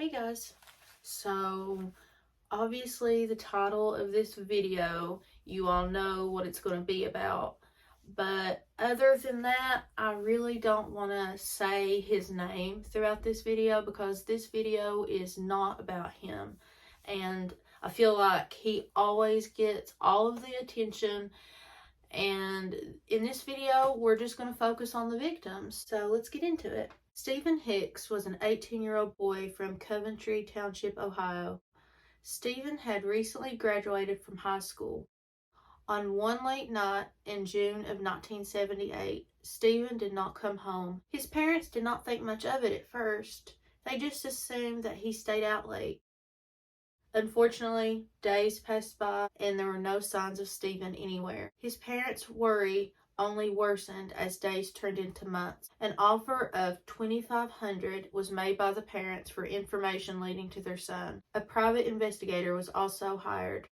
Hey guys, so obviously the title of this video, you all know what it's going to be about, but other than that, I really don't want to say his name throughout this video because this video is not about him, and I feel like he always gets all of the attention. And in this video, we're just going to focus on the victims. So let's get into it. Stephen Hicks was an 18-year-old boy from Coventry Township, Ohio. Stephen had recently graduated from high school. On one late night in June of 1978, Stephen did not come home. His parents did not think much of it at first. They just assumed that he stayed out late. Unfortunately, days passed by and there were no signs of Stephen anywhere. His parents' worry only worsened as days turned into months. An offer of $2,500 was made by the parents for information leading to their son. A private investigator was also hired.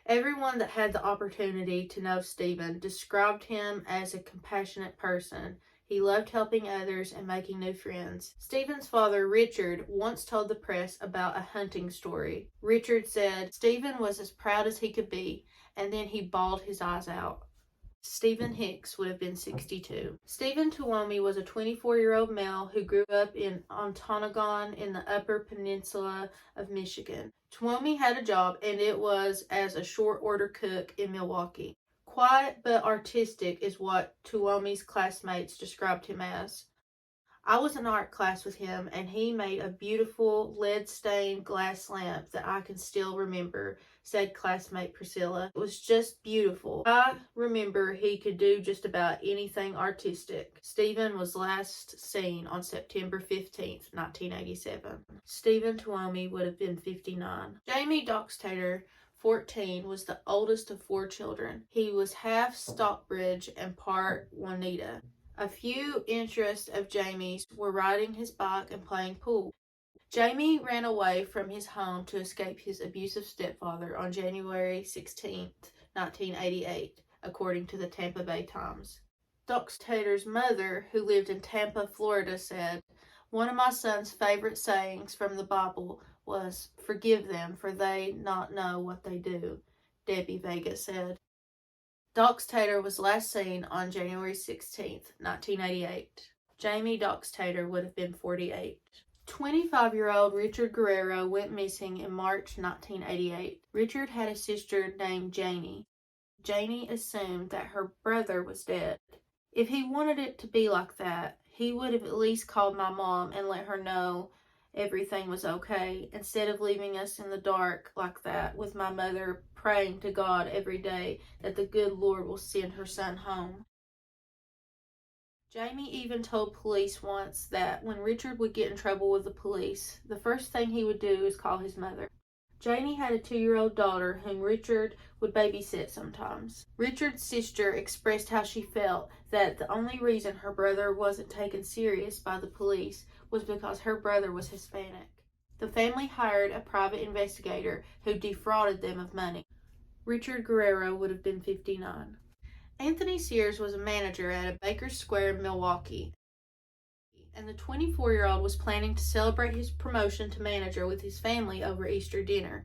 Everyone that had the opportunity to know Stephen described him as a compassionate person. He loved helping others and making new friends. Stephen's father, Richard, once told the press about a hunting story. Richard said Stephen was as proud as he could be, and then he bawled his eyes out. Stephen Hicks would have been 62. Stephen Tuomi was a 24-year-old male who grew up in Ontonagon in the Upper Peninsula of Michigan. Tuomi had a job, and it was as a short-order cook in Milwaukee. Quiet but artistic is what Tuomi's classmates described him as. I was in art class with him, and he made a beautiful lead-stained glass lamp that I can still remember, said classmate Priscilla. It was just beautiful. I remember he could do just about anything artistic. Stephen was last seen on September 15th, 1987. Stephen Tuomi would have been 59. Jamie Doxtator, 14, was the oldest of 4 children. He was half Stockbridge and part Juanita. A few interests of Jamie's were riding his bike and playing pool. Jamie ran away from his home to escape his abusive stepfather on January 16, 1988, according to the Tampa Bay Times. Doxtator's mother, who lived in Tampa, Florida, said, "One of my son's favorite sayings from the Bible was, 'Forgive them, for they not know what they do,'" Debbie Vega said. Doxtator was last seen on January 16, 1988. Jamie Doxtator would have been 48. 25-year-old Richard Guerrero went missing in March 1988. Richard had a sister named Janie. Janie assumed that her brother was dead. If he wanted it to be like that, he would have at least called my mom and let her know everything was okay, instead of leaving us in the dark like that, with my mother praying to God every day that the good Lord will send her son home. Jamie even told police once that when Richard would get in trouble with the police, the first thing he would do is call his mother. Janie had a 2-year-old daughter whom Richard would babysit sometimes. Richard's sister expressed how she felt that the only reason her brother wasn't taken serious by the police was because her brother was Hispanic. The family hired a private investigator who defrauded them of money. Richard Guerrero would have been 59. Anthony Sears was a manager at a Baker's Square in Milwaukee, and the 24-year-old was planning to celebrate his promotion to manager with his family over Easter dinner.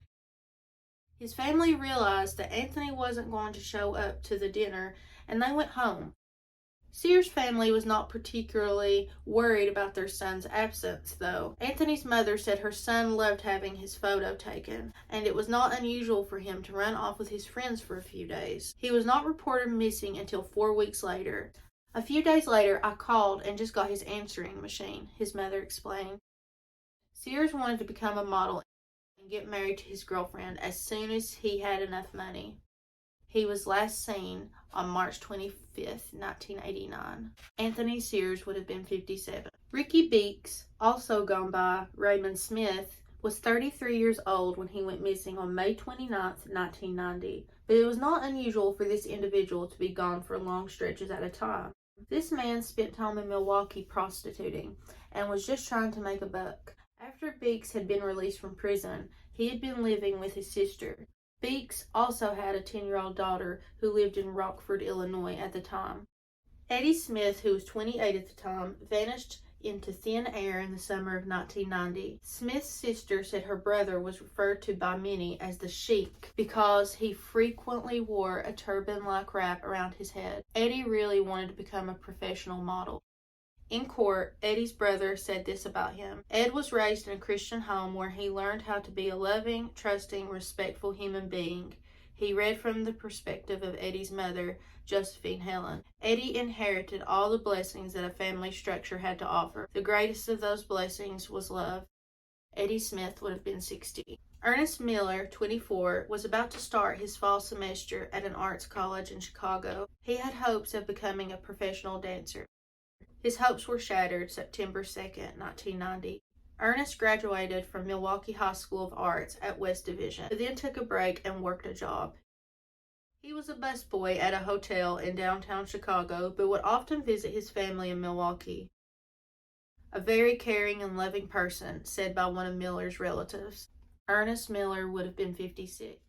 His family realized that Anthony wasn't going to show up to the dinner, and they went home. Sears' family was not particularly worried about their son's absence, though. Anthony's mother said her son loved having his photo taken, and it was not unusual for him to run off with his friends for a few days. He was not reported missing until 4 weeks later. "A few days later, I called and just got his answering machine," his mother explained. Sears wanted to become a model and get married to his girlfriend as soon as he had enough money. He was last seen on March 25, 1989. Anthony Sears would have been 57. Ricky Beeks, also gone by Raymond Smith, was 33 years old when he went missing on May 29, 1990, but it was not unusual for this individual to be gone for long stretches at a time. This man spent time in Milwaukee prostituting and was just trying to make a buck. After Beeks had been released from prison, he had been living with his sister. Beeks also had a 10-year-old daughter who lived in Rockford, Illinois at the time. Eddie Smith, who was 28 at the time, vanished into thin air in the summer of 1990. Smith's sister said her brother was referred to by many as the Sheik because he frequently wore a turban-like wrap around his head. Eddie really wanted to become a professional model. In court, Eddie's brother said this about him. Ed was raised in a Christian home where he learned how to be a loving, trusting, respectful human being. He read from the perspective of Eddie's mother, Josephine Helen. Eddie inherited all the blessings that a family structure had to offer. The greatest of those blessings was love. Eddie Smith would have been 60. Ernest Miller, 24, was about to start his fall semester at an arts college in Chicago. He had hopes of becoming a professional dancer. His hopes were shattered September 2nd, 1990. Ernest graduated from Milwaukee High School of Arts at West Division, but then took a break and worked a job. He was a busboy at a hotel in downtown Chicago, but would often visit his family in Milwaukee. A very caring and loving person, said by one of Miller's relatives. Ernest Miller would have been 56.